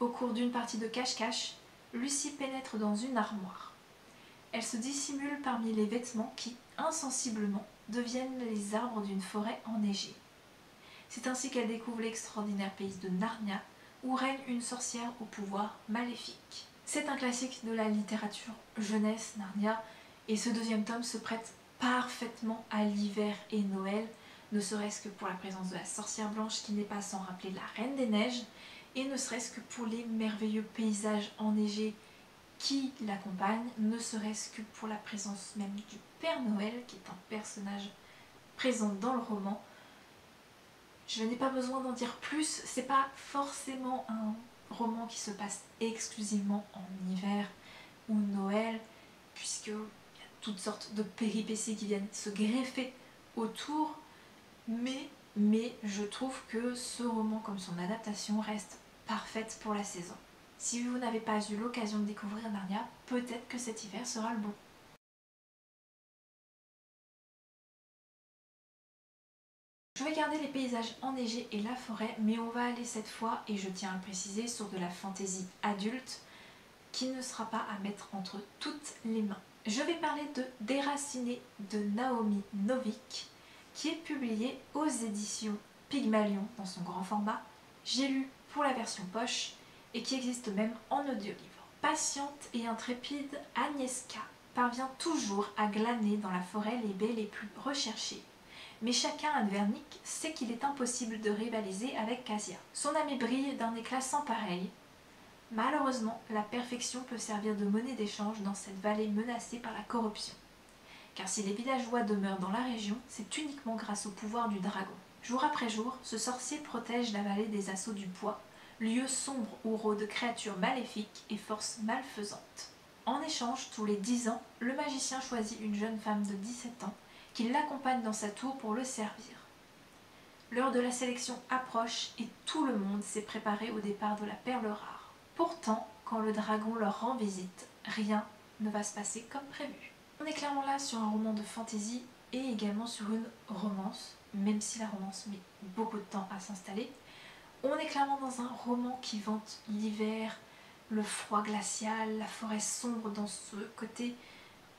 Au cours d'une partie de cache-cache, Lucy pénètre dans une armoire. Elle se dissimule parmi les vêtements qui, insensiblement, deviennent les arbres d'une forêt enneigée. C'est ainsi qu'elle découvre l'extraordinaire pays de Narnia, où règne une sorcière au pouvoir maléfique. C'est un classique de la littérature jeunesse, Narnia, et ce deuxième tome se prête parfaitement à l'hiver et Noël, ne serait-ce que pour la présence de la sorcière blanche qui n'est pas sans rappeler la Reine des Neiges, et ne serait-ce que pour les merveilleux paysages enneigés qui l'accompagnent, ne serait-ce que pour la présence même du Père Noël, qui est un personnage présent dans le roman. Je n'ai pas besoin d'en dire plus, c'est pas forcément un roman qui se passe exclusivement en hiver ou Noël, puisqu'il y a toutes sortes de péripéties qui viennent se greffer autour, mais je trouve que ce roman comme son adaptation reste parfaite pour la saison. Si vous n'avez pas eu l'occasion de découvrir Narnia, peut-être que cet hiver sera le bon. Je vais garder les paysages enneigés et la forêt, mais on va aller cette fois, et je tiens à le préciser, sur de la fantaisie adulte qui ne sera pas à mettre entre toutes les mains. Je vais parler de Déraciné de Naomi Novik, qui est publié aux éditions Pygmalion dans son grand format. J'ai lu pour la version poche et qui existe même en audiolivre. Patiente et intrépide, Agnieszka parvient toujours à glaner dans la forêt les baies les plus recherchées. Mais chacun à Vernick sait qu'il est impossible de rivaliser avec Casia. Son ami brille d'un éclat sans pareil. Malheureusement, la perfection peut servir de monnaie d'échange dans cette vallée menacée par la corruption. Car si les villageois demeurent dans la région, c'est uniquement grâce au pouvoir du dragon. Jour après jour, ce sorcier protège la vallée des assauts du poids, lieu sombre où rôdent créatures maléfiques et forces malfaisantes. En échange, tous les 10 ans, le magicien choisit une jeune femme de 17 ans qui l'accompagne dans sa tour pour le servir. L'heure de la sélection approche et tout le monde s'est préparé au départ de la perle rare. Pourtant, quand le dragon leur rend visite, rien ne va se passer comme prévu. On est clairement là sur un roman de fantaisie et également sur une romance, même si la romance met beaucoup de temps à s'installer. On est clairement dans un roman qui vante l'hiver, le froid glacial, la forêt sombre dans ce côté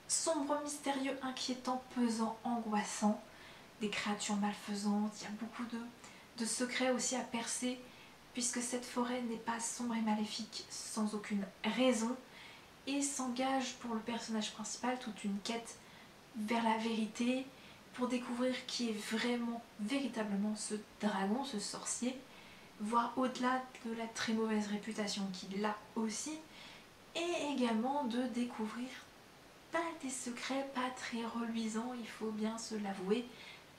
sombre, mystérieux, inquiétant, pesant, angoissant, des créatures malfaisantes, il y a beaucoup de secrets aussi à percer, puisque cette forêt n'est pas sombre et maléfique sans aucune raison, et s'engage pour le personnage principal toute une quête vers la vérité, pour découvrir qui est vraiment, véritablement ce dragon, ce sorcier, voir au-delà de la très mauvaise réputation qu'il a aussi, et également de découvrir des secrets pas très reluisants, il faut bien se l'avouer,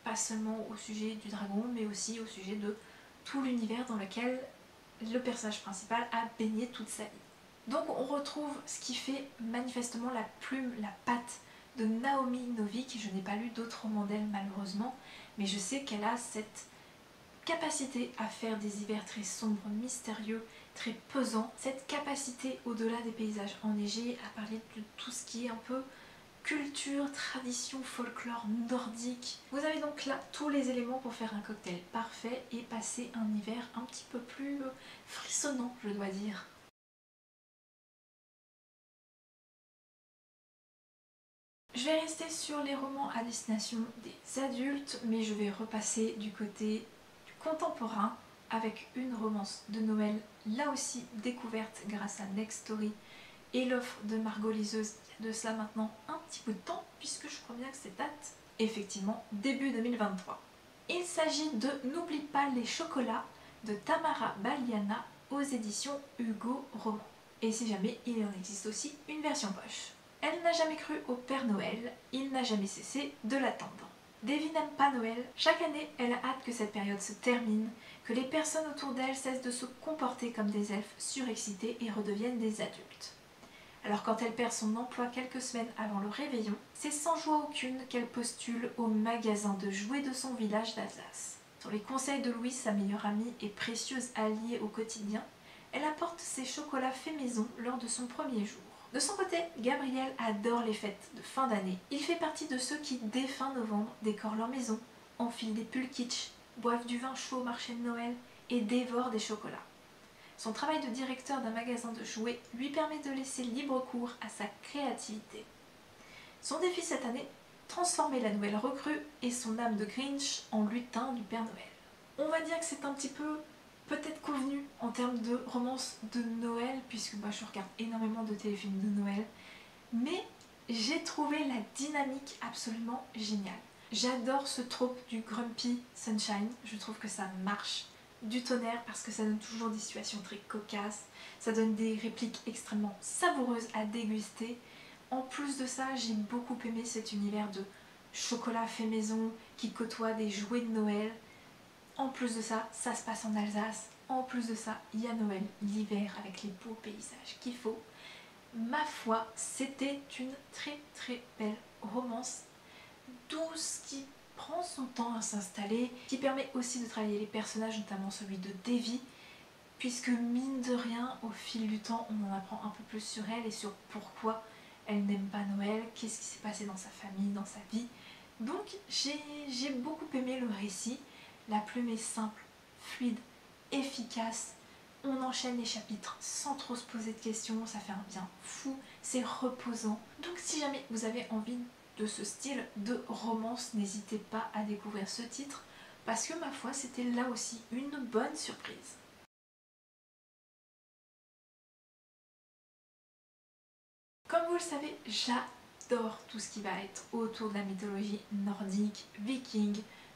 pas seulement au sujet du dragon, mais aussi au sujet de tout l'univers dans lequel le personnage principal a baigné toute sa vie. Donc on retrouve ce qui fait manifestement la plume, la patte de Naomi Novik. Je n'ai pas lu d'autres romans d'elle malheureusement, mais je sais qu'elle a cette capacité à faire des hivers très sombres, mystérieux, très pesants, cette capacité au-delà des paysages enneigés à parler de tout ce qui est un peu culture, tradition, folklore nordique. Vous avez donc là tous les éléments pour faire un cocktail parfait et passer un hiver un petit peu plus frissonnant, je dois dire. Je vais rester sur les romans à destination des adultes, mais je vais repasser du côté du contemporain avec une romance de Noël, là aussi découverte grâce à Next Story et l'offre de Margot Liseuse il y a de ça maintenant un petit peu de temps, puisque je crois bien que c'est date effectivement début 2023. Il s'agit de N'oublie pas les chocolats de Tamara Baliana aux éditions Hugo Roman. Et si jamais, il en existe aussi une version poche. Elle n'a jamais cru au Père Noël, il n'a jamais cessé de l'attendre. Davy n'aime pas Noël, chaque année elle a hâte que cette période se termine, que les personnes autour d'elle cessent de se comporter comme des elfes surexcités et redeviennent des adultes. Alors quand elle perd son emploi quelques semaines avant le réveillon, c'est sans joie aucune qu'elle postule au magasin de jouets de son village d'Alsace. Sur les conseils de Louise, sa meilleure amie et précieuse alliée au quotidien, elle apporte ses chocolats faits maison lors de son premier jour. De son côté, Gabriel adore les fêtes de fin d'année. Il fait partie de ceux qui, dès fin novembre, décorent leur maison, enfilent des pulls kitsch, boivent du vin chaud au marché de Noël et dévorent des chocolats. Son travail de directeur d'un magasin de jouets lui permet de laisser libre cours à sa créativité. Son défi cette année, transformer la nouvelle recrue et son âme de Grinch en lutin du Père Noël. On va dire que c'est un petit peu peut-être convenu en termes de romance de Noël, puisque moi je regarde énormément de téléfilms de Noël, mais j'ai trouvé la dynamique absolument géniale. J'adore ce trope du Grumpy Sunshine, je trouve que ça marche du tonnerre parce que ça donne toujours des situations très cocasses, ça donne des répliques extrêmement savoureuses à déguster. En plus de ça, j'ai beaucoup aimé cet univers de chocolat fait maison qui côtoie des jouets de Noël. En plus de ça, ça se passe en Alsace. En plus de ça, il y a Noël, l'hiver avec les beaux paysages qu'il faut. Ma foi, c'était une très très belle romance, douce, qui prend son temps à s'installer, qui permet aussi de travailler les personnages, notamment celui de Davy, puisque mine de rien, au fil du temps, on en apprend un peu plus sur elle et sur pourquoi elle n'aime pas Noël, qu'est-ce qui s'est passé dans sa famille, dans sa vie. Donc j'ai beaucoup aimé le récit. La plume est simple, fluide, efficace. On enchaîne les chapitres sans trop se poser de questions, ça fait un bien fou, c'est reposant. Donc si jamais vous avez envie de ce style de romance, n'hésitez pas à découvrir ce titre, parce que ma foi, c'était là aussi une bonne surprise. Comme vous le savez, j'adore tout ce qui va être autour de la mythologie nordique, viking,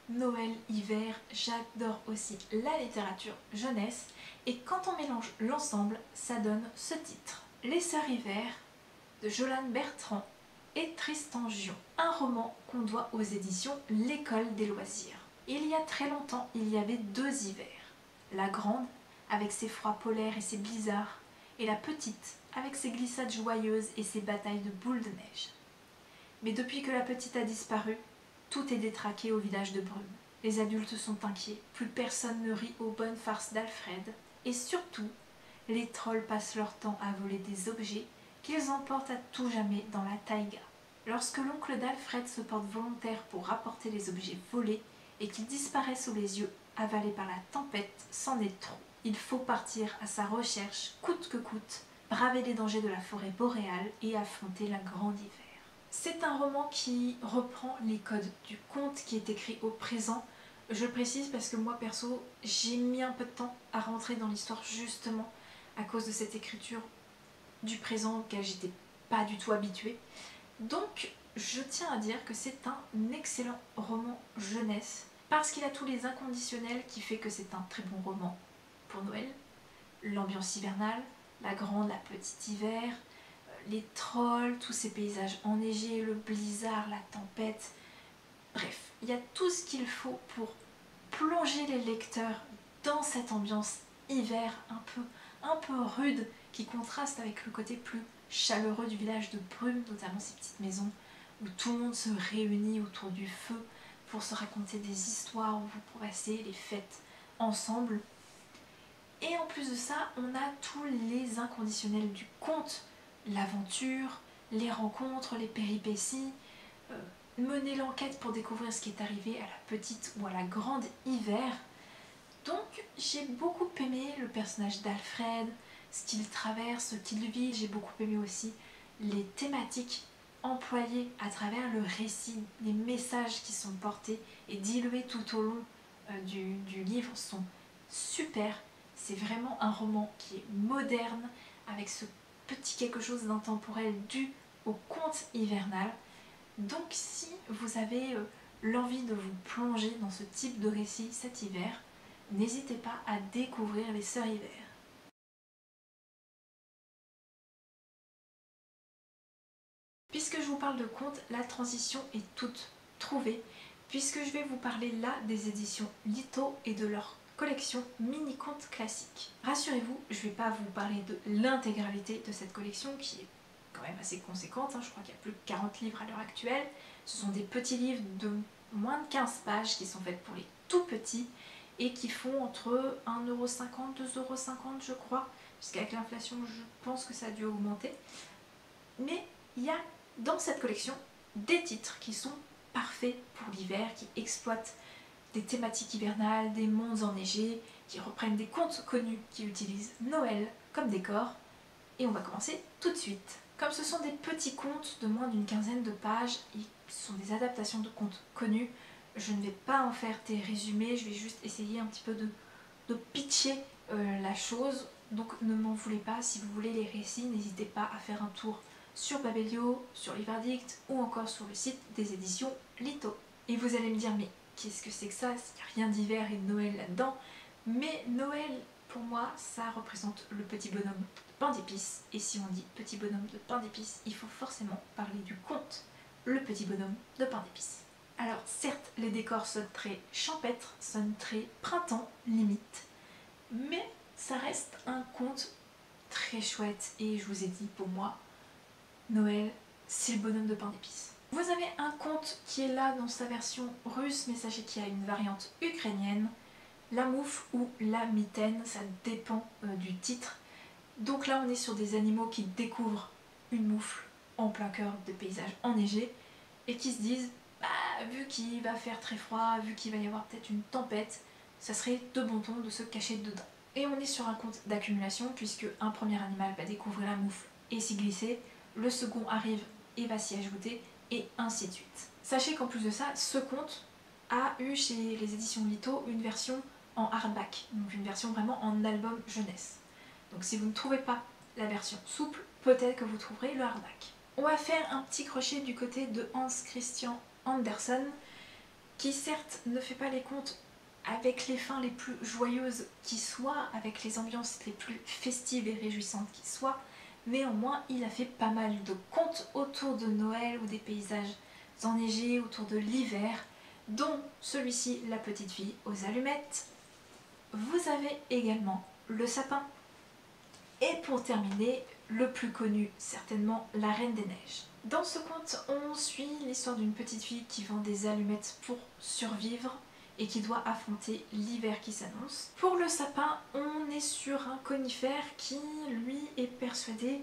Noël, hiver. J'adore aussi la littérature jeunesse. Et quand on mélange l'ensemble, ça donne ce titre. Les Sœurs Hiver de Jolane Bertrand et Tristan Gion. Un roman qu'on doit aux éditions L'École des loisirs. Il y a très longtemps, il y avait deux hivers. La grande, avec ses froids polaires et ses blizzards, et la petite, avec ses glissades joyeuses et ses batailles de boules de neige. Mais depuis que la petite a disparu, tout est détraqué au village de Brume. Les adultes sont inquiets, plus personne ne rit aux bonnes farces d'Alfred, et surtout, les trolls passent leur temps à voler des objets qu'ils emportent à tout jamais dans la taïga. Lorsque l'oncle d'Alfred se porte volontaire pour rapporter les objets volés et qu'il disparaît sous les yeux, avalé par la tempête, c'en est trop. Il faut partir à sa recherche, coûte que coûte, braver les dangers de la forêt boréale et affronter la grande hiver. C'est un roman qui reprend les codes du conte qui est écrit au présent. Je le précise parce que moi perso, j'ai mis un peu de temps à rentrer dans l'histoire justement à cause de cette écriture du présent auquel j'étais pas du tout habituée. Donc je tiens à dire que c'est un excellent roman jeunesse parce qu'il a tous les inconditionnels qui fait que c'est un très bon roman pour Noël. L'ambiance hivernale, la grande, la petite hiver, les trolls, tous ces paysages enneigés, le blizzard, la tempête. Bref, il y a tout ce qu'il faut pour plonger les lecteurs dans cette ambiance hiver un peu rude qui contraste avec le côté plus chaleureux du village de Brume, notamment ces petites maisons où tout le monde se réunit autour du feu pour se raconter des histoires, où vous passez les fêtes ensemble. Et en plus de ça, on a tous les inconditionnels du conte, l'aventure, les rencontres, les péripéties, mener l'enquête pour découvrir ce qui est arrivé à la petite ou à la grande hiver. Donc j'ai beaucoup aimé le personnage d'Alfred, ce qu'il traverse, ce qu'il vit. J'ai beaucoup aimé aussi les thématiques employés à travers le récit, les messages qui sont portés et dilués tout au long du livre sont super. C'est vraiment un roman qui est moderne, avec ce petit quelque chose d'intemporel dû au conte hivernal. Donc si vous avez l'envie de vous plonger dans ce type de récit cet hiver, n'hésitez pas à découvrir Les Sœurs Hiver. Puisque je vous parle de contes, la transition est toute trouvée, puisque je vais vous parler là des éditions Litto et de leur collection mini-contes classiques. Rassurez-vous, je ne vais pas vous parler de l'intégralité de cette collection qui est quand même assez conséquente, hein. Je crois qu'il y a plus de 40 livres à l'heure actuelle. Ce sont des petits livres de moins de 15 pages qui sont faits pour les tout petits et qui font entre 1,50 €, 2,50 € je crois, puisqu'avec l'inflation je pense que ça a dû augmenter. Mais il y a dans cette collection des titres qui sont parfaits pour l'hiver, qui exploitent des thématiques hivernales, des mondes enneigés, qui reprennent des contes connus, qui utilisent Noël comme décor. Et on va commencer tout de suite. Comme ce sont des petits contes de moins d'une quinzaine de pages, et ce sont des adaptations de contes connus, je ne vais pas en faire des résumés, je vais juste essayer un petit peu de pitcher la chose. Donc ne m'en voulez pas, si vous voulez les récits, n'hésitez pas à faire un tour sur Babelio, sur Livardict ou encore sur le site des éditions Litto. Et vous allez me dire, mais qu'est-ce que c'est que ça? Il n'y a rien d'hiver et de Noël là-dedans. Mais Noël, pour moi, ça représente le petit bonhomme de pain d'épices. Et si on dit petit bonhomme de pain d'épices, il faut forcément parler du conte, le petit bonhomme de pain d'épices. Alors certes, les décors sonnent très champêtres, sonnent très printemps limite, mais ça reste un conte très chouette. Et je vous ai dit, pour moi, Noël, c'est le bonhomme de pain d'épices. Vous avez un conte qui est là dans sa version russe, mais sachez qu'il y a une variante ukrainienne. La moufle ou la mitaine, ça dépend du titre. Donc là on est sur des animaux qui découvrent une moufle en plein cœur de paysages enneigés et qui se disent, bah, vu qu'il va faire très froid, vu qu'il va y avoir peut-être une tempête, ça serait de bon ton de se cacher dedans. Et on est sur un conte d'accumulation puisque un premier animal va découvrir la moufle et s'y glisser, le second arrive et va s'y ajouter, et ainsi de suite. Sachez qu'en plus de ça, ce conte a eu chez les éditions Litto une version en hardback, donc une version vraiment en album jeunesse. Donc si vous ne trouvez pas la version souple, peut-être que vous trouverez le hardback. On va faire un petit crochet du côté de Hans Christian Andersen, qui certes ne fait pas les contes avec les fins les plus joyeuses qui soient, avec les ambiances les plus festives et réjouissantes qui soient, néanmoins il a fait pas mal de contes autour de Noël ou des paysages enneigés autour de l'hiver, dont celui-ci, La petite fille aux allumettes. Vous avez également Le sapin. Et pour terminer, le plus connu certainement, La Reine des Neiges. Dans ce conte, on suit l'histoire d'une petite fille qui vend des allumettes pour survivre et qui doit affronter l'hiver qui s'annonce. Pour le sapin, on est sur un conifère qui, lui, est persuadé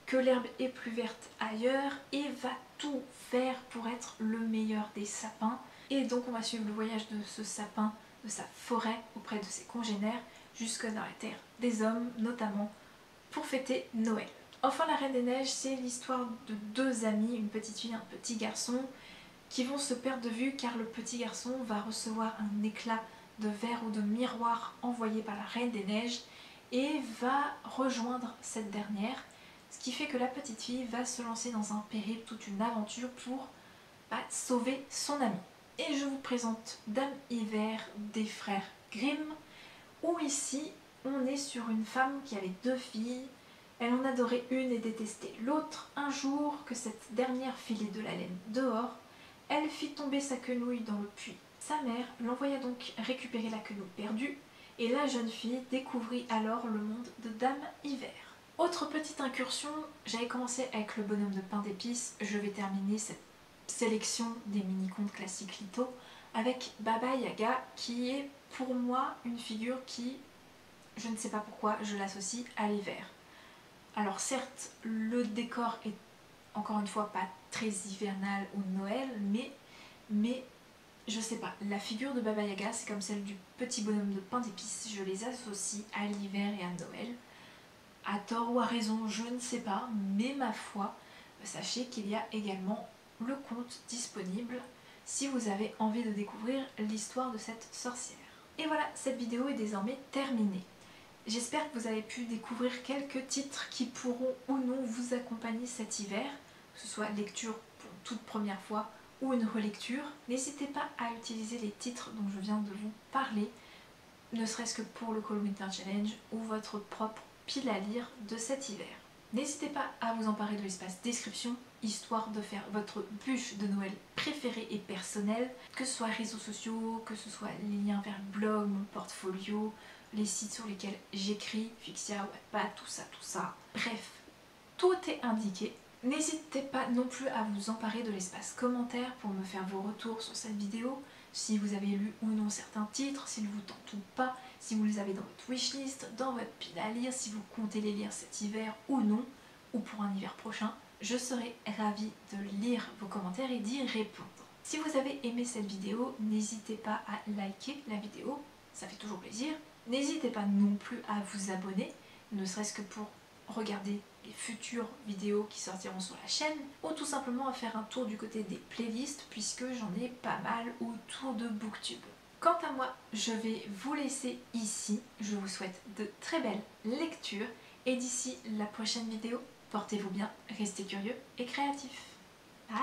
que l'herbe est plus verte ailleurs et va tout faire pour être le meilleur des sapins. Et donc on va suivre le voyage de ce sapin, de sa forêt auprès de ses congénères, jusque dans la terre des hommes, notamment pour fêter Noël. Enfin, La Reine des Neiges, c'est l'histoire de deux amis, une petite fille et un petit garçon, qui vont se perdre de vue car le petit garçon va recevoir un éclat de verre ou de miroir envoyé par la Reine des Neiges et va rejoindre cette dernière, ce qui fait que la petite fille va se lancer dans un périple, toute une aventure pour sauver son ami. Et je vous présente Dame Hiver des frères Grimm, où ici on est sur une femme qui avait deux filles. Elle en adorait une et détestait l'autre. Un jour que cette dernière filait de la laine dehors, elle fit tomber sa quenouille dans le puits. Sa mère l'envoya donc récupérer la quenouille perdue et la jeune fille découvrit alors le monde de Dame Hiver. Autre petite incursion, j'avais commencé avec le bonhomme de pain d'épices, je vais terminer cette sélection des mini-contes classiques Litto avec Baba Yaga, qui est pour moi une figure qui, je ne sais pas pourquoi, je l'associe à l'hiver. Alors certes, le décor est encore une fois pas très hivernal ou Noël, mais je sais pas, la figure de Baba Yaga, c'est comme celle du petit bonhomme de pain d'épices, je les associe à l'hiver et à Noël. À tort ou à raison, je ne sais pas, mais ma foi, sachez qu'il y a également le compte disponible si vous avez envie de découvrir l'histoire de cette sorcière. Et voilà, cette vidéo est désormais terminée. J'espère que vous avez pu découvrir quelques titres qui pourront ou non vous accompagner cet hiver, que ce soit lecture pour une toute première fois ou une relecture. N'hésitez pas à utiliser les titres dont je viens de vous parler, ne serait-ce que pour le Cold Winter Challenge ou votre propre pile à lire de cet hiver. N'hésitez pas à vous emparer de l'espace description, histoire de faire votre bûche de Noël préférée et personnelle, que ce soit réseaux sociaux, que ce soit les liens vers le blog, mon portfolio, les sites sur lesquels j'écris, Fixia, Wattpad, tout ça. Bref, tout est indiqué. N'hésitez pas non plus à vous emparer de l'espace commentaire pour me faire vos retours sur cette vidéo, si vous avez lu ou non certains titres, s'ils vous tentent ou pas, si vous les avez dans votre wishlist, dans votre pile à lire, si vous comptez les lire cet hiver ou non, ou pour un hiver prochain. Je serai ravie de lire vos commentaires et d'y répondre. Si vous avez aimé cette vidéo, n'hésitez pas à liker la vidéo, ça fait toujours plaisir. N'hésitez pas non plus à vous abonner, ne serait-ce que pour regarder les futures vidéos qui sortiront sur la chaîne, ou tout simplement à faire un tour du côté des playlists puisque j'en ai pas mal autour de Booktube. Quant à moi, je vais vous laisser ici. Je vous souhaite de très belles lectures et d'ici la prochaine vidéo, portez-vous bien, restez curieux et créatifs. Bye!